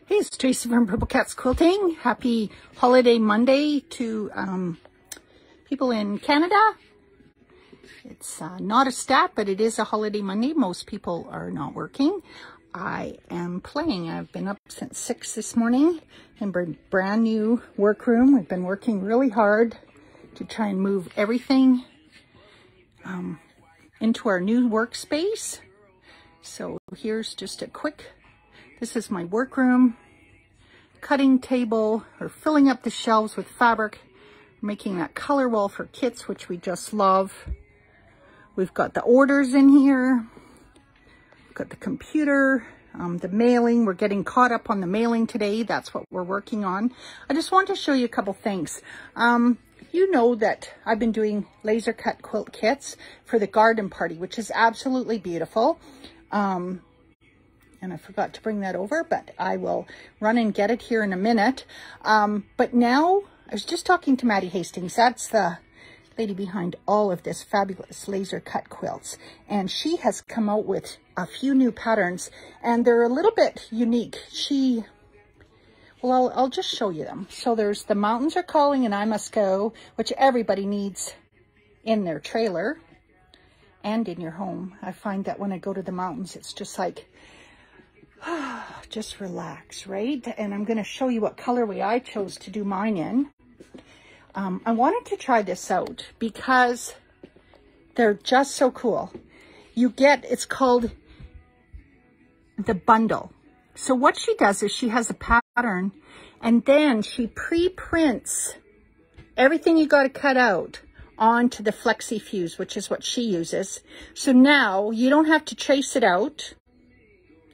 Hey, it's Tracy from Purple KATZ Quilting. Happy holiday Monday to people in Canada. It's not a stat, but it is a holiday Monday. Most people are not working. I am playing. I've been up since 6 this morning in a brand new workroom. We've been working really hard to try and move everything into our new workspace. So here's just a quick, this is my workroom, cutting table. We're filling up the shelves with fabric, making that color wall for kits, which we just love. We've got the orders in here. We've got the computer, the mailing. We're getting caught up on the mailing today. That's what we're working on. I just want to show you a couple things. You know that I've been doing laser cut quilt kits for the garden party, which is absolutely beautiful. And I forgot to bring that over, but I will run and get it here in a minute. But now, I was just talking to Madi Hastings. That's the lady behind all of this fabulous laser cut quilts. And she has come out with a few new patterns, and they're a little bit unique. Well, I'll just show you them. So there's The Mountains Are Calling and I Must Go, which everybody needs in their trailer and in your home. I find that when I go to the mountains, it's just like, just relax, right? And I'm going to show you what colorway I chose to do mine in. I wanted to try this out because they're just so cool. It's called the bundle. So what she does is she has a pattern and then she pre-prints everything you got to cut out onto the Flexi Fuse, which is what she uses. So now you don't have to trace it out.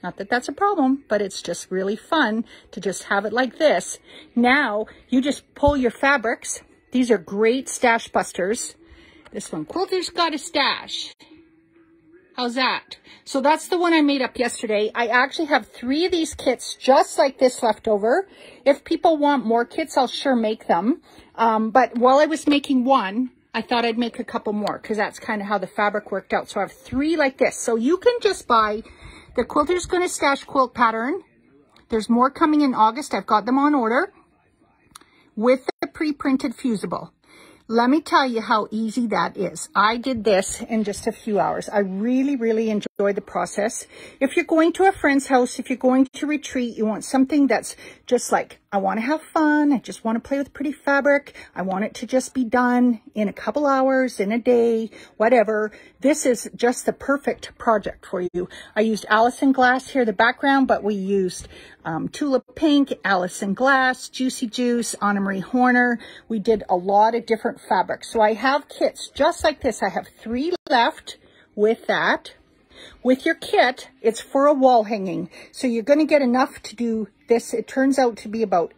Not that that's a problem, but it's just really fun to just have it like this. Now you just pull your fabrics. These are great stash busters. This one, Quilter's Got a Stash. How's that? So that's the one I made up yesterday. I actually have 3 of these kits just like this left over. If people want more kits, I'll sure make them. But while I was making one, I thought I'd make a couple more because that's kind of how the fabric worked out. So I have 3 like this. So you can just buy the Quilter's Gonna Stash quilt pattern. There's more coming in August. I've got them on order with the pre-printed fusible. Let me tell you how easy that is. I did this in just a few hours. I really, really enjoy the process. If you're going to a friend's house, if you're going to retreat, you want something that's just like, I want to have fun. I just want to play with pretty fabric. I want it to just be done in a couple hours, in a day, whatever. This is just the perfect project for you. I used Allison Glass here, the background, but we used Tulip Pink, Allison Glass, Juicy Juice, Anna Marie Horner. We did a lot of different fabrics. So I have kits just like this. I have 3 left with that. With your kit, it's for a wall hanging. So you're going to get enough to do this. It turns out to be about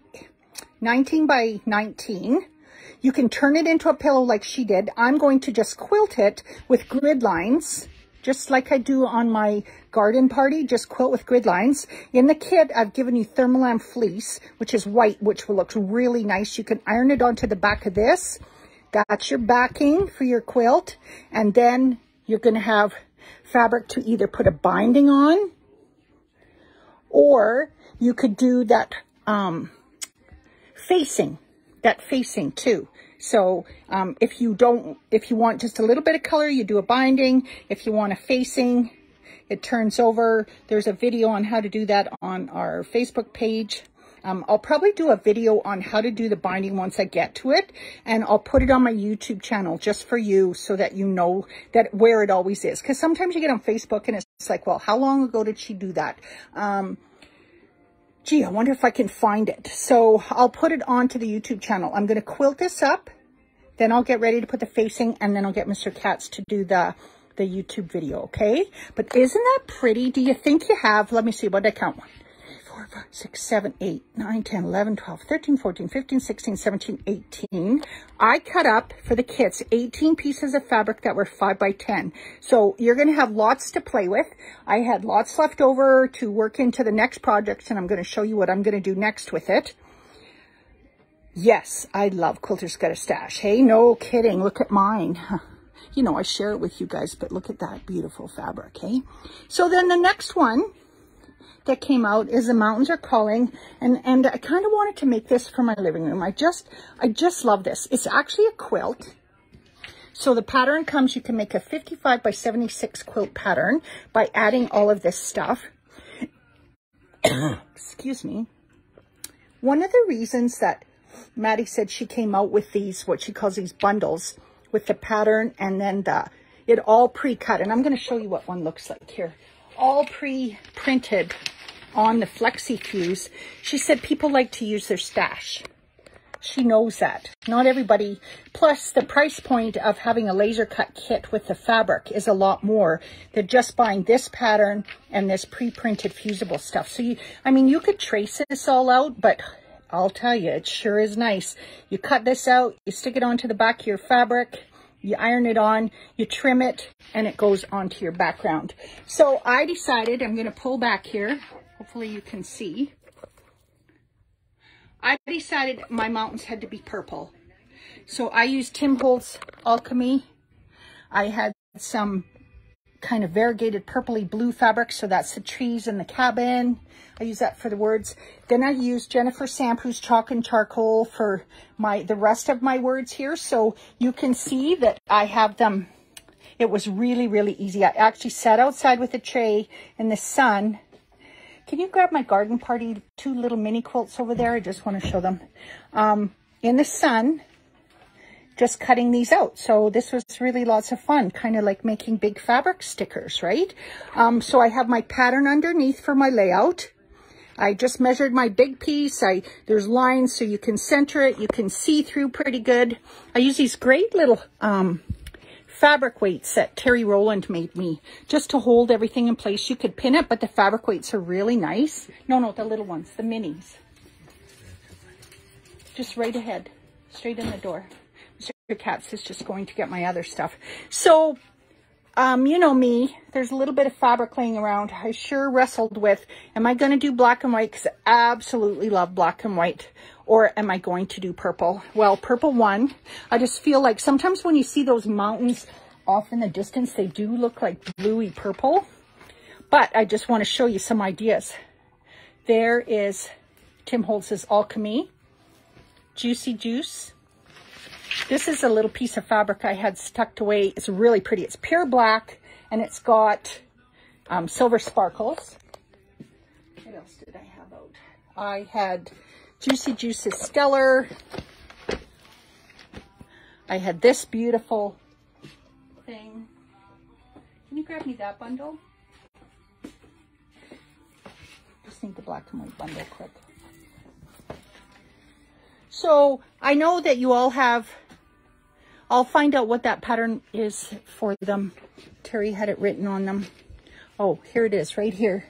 19 by 19. You can turn it into a pillow like she did. I'm going to just quilt it with grid lines, just like I do on my garden party, just quilt with grid lines. In the kit, I've given you Thermolam fleece, which is white, which will look really nice. You can iron it onto the back of this. That's your backing for your quilt. And then you're going to have fabric to either put a binding on, or you could do that facing too. So if you want just a little bit of color, you do a binding. If you want a facing, it turns over. There's a video on how to do that on our Facebook page. I'll probably do a video on how to do the binding once I get to it, and I'll put it on my YouTube channel just for you so that you know that where it always is. Because sometimes you get on Facebook and it's like, well, how long ago did she do that? Gee, I wonder if I can find it. So I'll put it onto the YouTube channel. I'm going to quilt this up, then I'll get ready to put the facing, and then I'll get Mr. KATZ to do the YouTube video, okay? But isn't that pretty? Do you think you have, let me see, what did I count? 4, 5, 6, 7, 8, 9, 10, 11, 12, 13, 14, 15, 16, 17, 18. I cut up for the kits 18 pieces of fabric that were 5 by 10. So you're going to have lots to play with. I had lots left over to work into the next project, and I'm going to show you what I'm going to do next with it. Yes, I love Quilter's Got a Stash. Hey, no kidding. Look at mine. You know, I share it with you guys, but look at that beautiful fabric, hey? So then the next one that came out is The Mountains Are Calling, and I kind of wanted to make this for my living room. I just love this. It's actually a quilt. So the pattern comes, you can make a 55 by 76 quilt pattern by adding all of this stuff. Excuse me. One of the reasons that Maddie said she came out with these, what she calls these bundles, with the pattern and then it all pre-cut. And I'm going to show you what one looks like here. All pre-printed on the Flexi Fuse. She said people like to use their stash. She knows that. Not everybody. Plus, the price point of having a laser cut kit with the fabric is a lot more than just buying this pattern and this pre-printed fusible stuff. So, you could trace this all out, but I'll tell you, it sure is nice. You cut this out, you stick it onto the back of your fabric, you iron it on, you trim it, and it goes onto your background. So I decided, I'm going to pull back here. Hopefully you can see. I decided my mountains had to be purple. So I used Tim Holtz Alchemy. I had some kind of variegated purpley blue fabric, so that's the trees and the cabin. I use that for the words. Then I used Jennifer Sampu's Chalk and Charcoal for the rest of my words here. So you can see that I have them. It was really, really easy. I actually sat outside with a tray in the sun. Can you grab my garden party 2 little mini quilts over there? I just want to show them. In the sun, just cutting these out. So this was really lots of fun, kind of like making big fabric stickers, right? So I have my pattern underneath for my layout. I just measured my big piece. There's lines so you can center it. You can see through pretty good. I use these great little fabric weights that Terry Rowland made me just to hold everything in place. You could pin it, but the fabric weights are really nice. No, the little ones, the minis. Just right ahead, straight in the door. Mr. KATZ is just going to get my other stuff. So, you know me, there's a little bit of fabric laying around. I sure wrestled with, am I going to do black and white? Because I absolutely love black and white. Or am I going to do purple? Well, purple won. I just feel like sometimes when you see those mountains off in the distance, they do look like bluey purple. But I just want to show you some ideas. There is Tim Holtz's Alchemy. Juicy Juice. This is a little piece of fabric I had tucked away. It's really pretty. It's pure black and it's got silver sparkles. What else did I have out? I had Juicy Juice's Stellar. I had this beautiful thing. Can you grab me that bundle? Just need the black and white bundle quick. So I know that you all have, I'll find out what that pattern is for them. Terry had it written on them. Oh, here it is right here.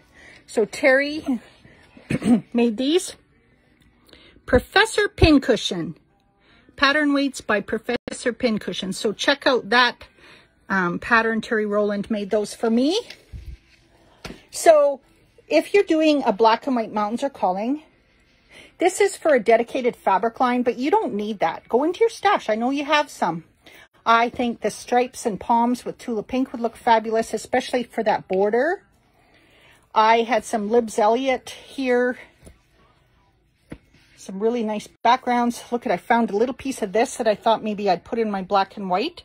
So Terry made these. Professor Pincushion. Pattern weights by Professor Pincushion. So check out that pattern. Terry Rowland made those for me. So if you're doing a black and white Mountains Are Calling, this is for a dedicated fabric line, but you don't need that. Go into your stash. I know you have some. I think the stripes and palms with Tula Pink would look fabulous, especially for that border. I had some Libs Elliott here. Some really nice backgrounds. Look, I found a little piece of this that I thought maybe I'd put in my black and white.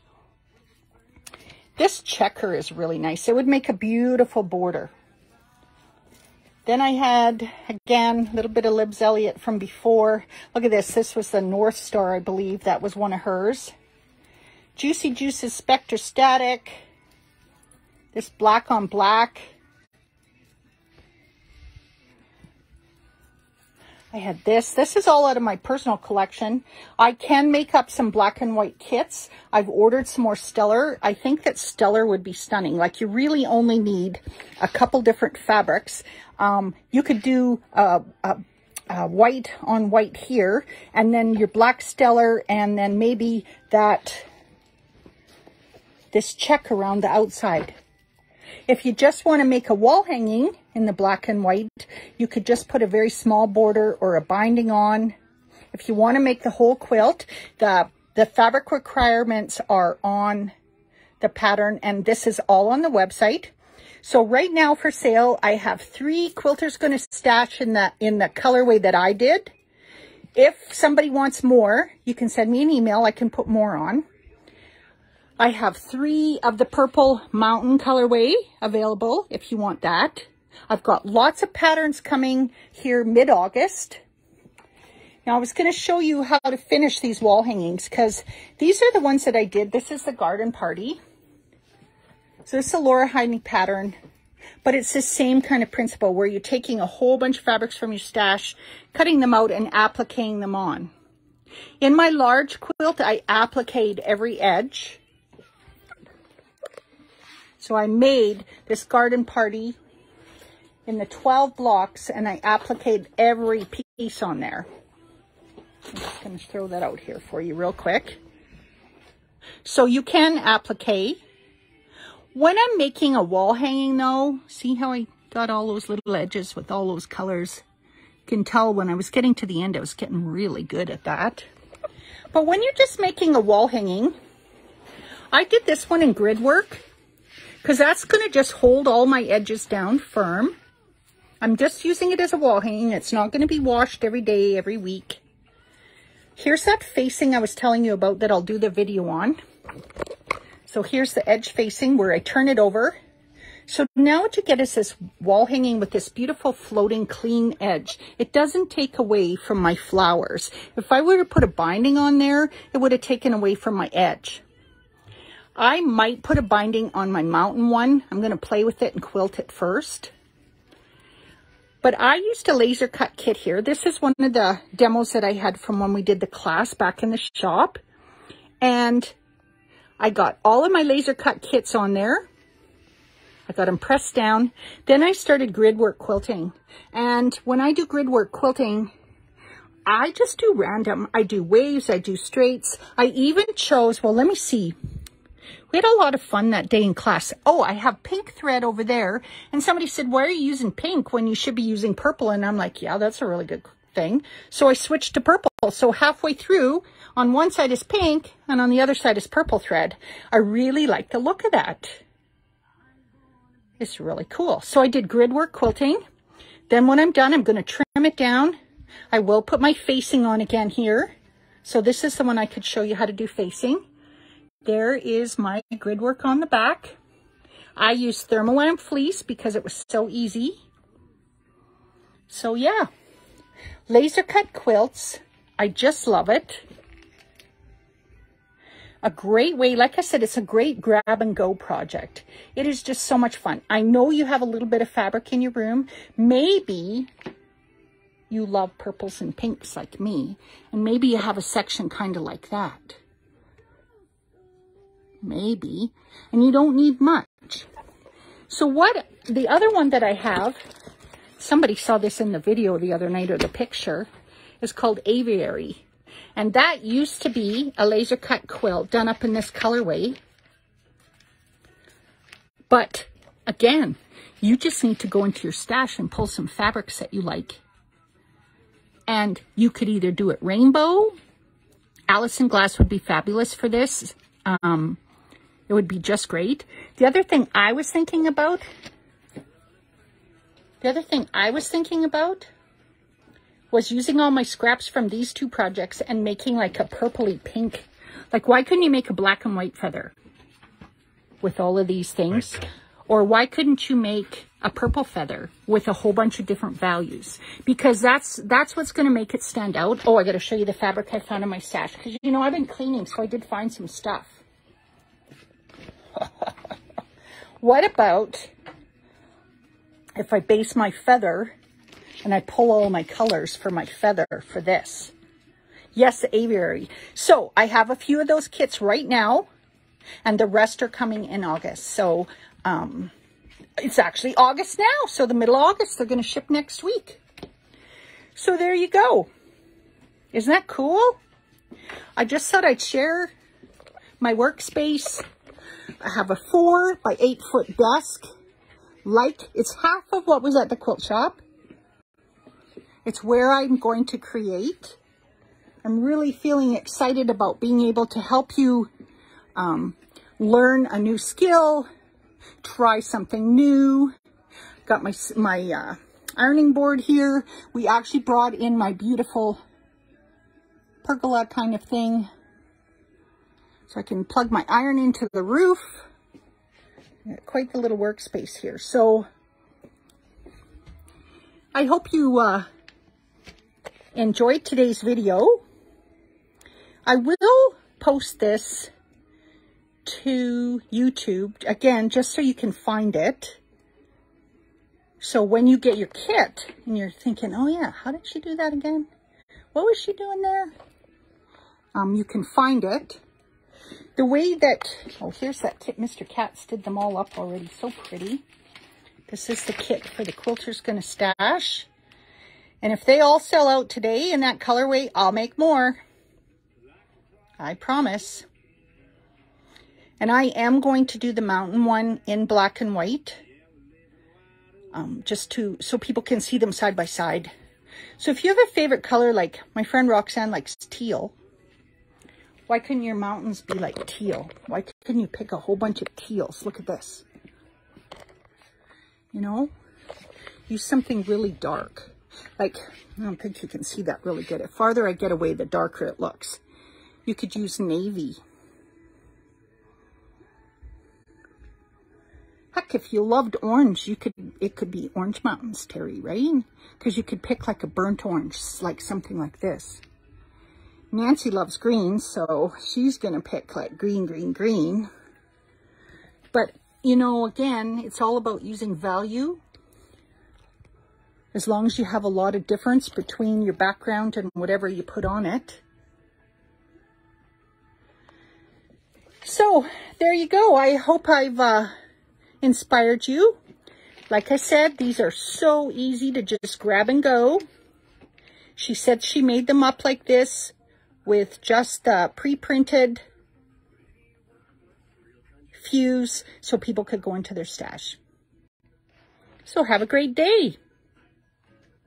This checker is really nice. It would make a beautiful border. Then I had, again, a little bit of Libs Elliott from before. Look at this. This was the North Star, I believe. That was one of hers. Juicy Juice's Spectre Static. This black on black. I had this. This is all out of my personal collection. I can make up some black and white kits. I've ordered some more Stellar. I think that Stellar would be stunning. Like, you really only need a couple different fabrics. You could do white on white here, and then your black Stellar, and then maybe this check around the outside. If you just want to make a wall hanging in the black and white, you could just put a very small border or a binding on. If you want to make the whole quilt, the fabric requirements are on the pattern, and this is all on the website. So right now for sale, I have 3 quilters going to stash in the colorway that I did. If somebody wants more, you can send me an email. I can put more on. I have 3 of the purple mountain colorway available if you want that. I've got lots of patterns coming here mid-August. Now I was going to show you how to finish these wall hangings because these are the ones that I did. This is the garden party. So this is a Laura Heine pattern, but it's the same kind of principle where you're taking a whole bunch of fabrics from your stash, cutting them out and appliquing them on. In my large quilt, I appliqued every edge. So I made this garden party in the 12 blocks and I appliqued every piece on there. I'm just going to throw that out here for you real quick. So you can applique. When I'm making a wall hanging though, see how I got all those little edges with all those colors? You can tell when I was getting to the end, I was getting really good at that. But when you're just making a wall hanging, I did this one in grid work because that's going to just hold all my edges down firm. I'm just using it as a wall hanging. It's not going to be washed every day, every week. Here's that facing I was telling you about that I'll do the video on. So here's the edge facing where I turn it over. So now what you get is this wall hanging with this beautiful floating clean edge. It doesn't take away from my flowers. If I were to put a binding on there, it would have taken away from my edge. I might put a binding on my mountain one. I'm going to play with it and quilt it first. But I used a laser cut kit here. This is one of the demos that I had from when we did the class back in the shop. And I got all of my laser cut kits on there. I got them pressed down. Then I started grid work quilting. And when I do grid work quilting, I just do random. I do waves, I do straights. I even chose, well, let me see. We had a lot of fun that day in class. Oh, I have pink thread over there. And somebody said, why are you using pink when you should be using purple? And I'm like, yeah, that's a really good thing. So I switched to purple. So halfway through, on one side is pink and on the other side is purple thread. I really like the look of that. It's really cool. So I did grid work quilting. Then when I'm done, I'm going to trim it down. I will put my facing on again here. So this is the one I could show you how to do facing. There is my grid work on the back. I used thermolam fleece because it was so easy. So yeah, laser cut quilts. I just love it. A great way, like I said, it's a great grab and go project. It is just so much fun. I know you have a little bit of fabric in your room. Maybe you love purples and pinks like me, and maybe you have a section kind of like that. Maybe, and you don't need much. So what, the other one that I have, somebody saw this in the video the other night or the picture, is called Aviary. And that used to be a laser cut quilt done up in this colorway. But again, you just need to go into your stash and pull some fabrics that you like. And you could either do it rainbow. Allison Glass would be fabulous for this. It would be just great. The other thing I was thinking about was using all my scraps from these 2 projects and making like a purpley pink. Like, why couldn't you make a black and white feather with all of these things? Right. Or why couldn't you make a purple feather with a whole bunch of different values? Because that's what's going to make it stand out. Oh, I got to show you the fabric I found in my stash. Because, you know, I've been cleaning, so I did find some stuff. What about if I base my feather and I pull all my colors for my feather for this? Yes, the aviary. So I have a few of those kits right now, and the rest are coming in August. So it's actually August now. So the middle of August, they're going to ship next week. So there you go. Isn't that cool? I just thought I'd share my workspace. I have a 4 by 8 foot desk. Like, it's half of what was at the quilt shop. It's where I'm going to create. I'm really feeling excited about being able to help you learn a new skill, try something new. Got my ironing board here. We actually brought in my beautiful pergola kind of thing, so I can plug my iron into the roof. Got quite the little workspace here. So I hope you enjoyed today's video. I will post this to YouTube, again, just so you can find it. So when you get your kit and you're thinking, oh yeah, how did she do that again? What was she doing there? You can find it. The way that, oh, here's that kit. Mr. KATZ did them all up already. So pretty. This is the kit for the quilter's gonna stash. And if they all sell out today in that colorway, I'll make more. I promise. And I am going to do the mountain one in black and white. Just so people can see them side by side. So if you have a favorite color, like my friend Roxanne likes teal, why couldn't your mountains be like teal? Why couldn't you pick a whole bunch of teals? Look at this. You know, use something really dark. Like, I don't think you can see that really good. The farther I get away, the darker it looks. You could use navy. Heck, if you loved orange, it could be Orange Mountains, Terry, right? Because you could pick like a burnt orange, like something like this. Nancy loves green, so she's going to pick like green, green, green. But, you know, again, it's all about using value. As long as you have a lot of difference between your background and whatever you put on it. So, there you go. I hope I've inspired you. Like I said, these are so easy to just grab and go. She said she made them up like this with just pre-printed fuse so people could go into their stash. So have a great day.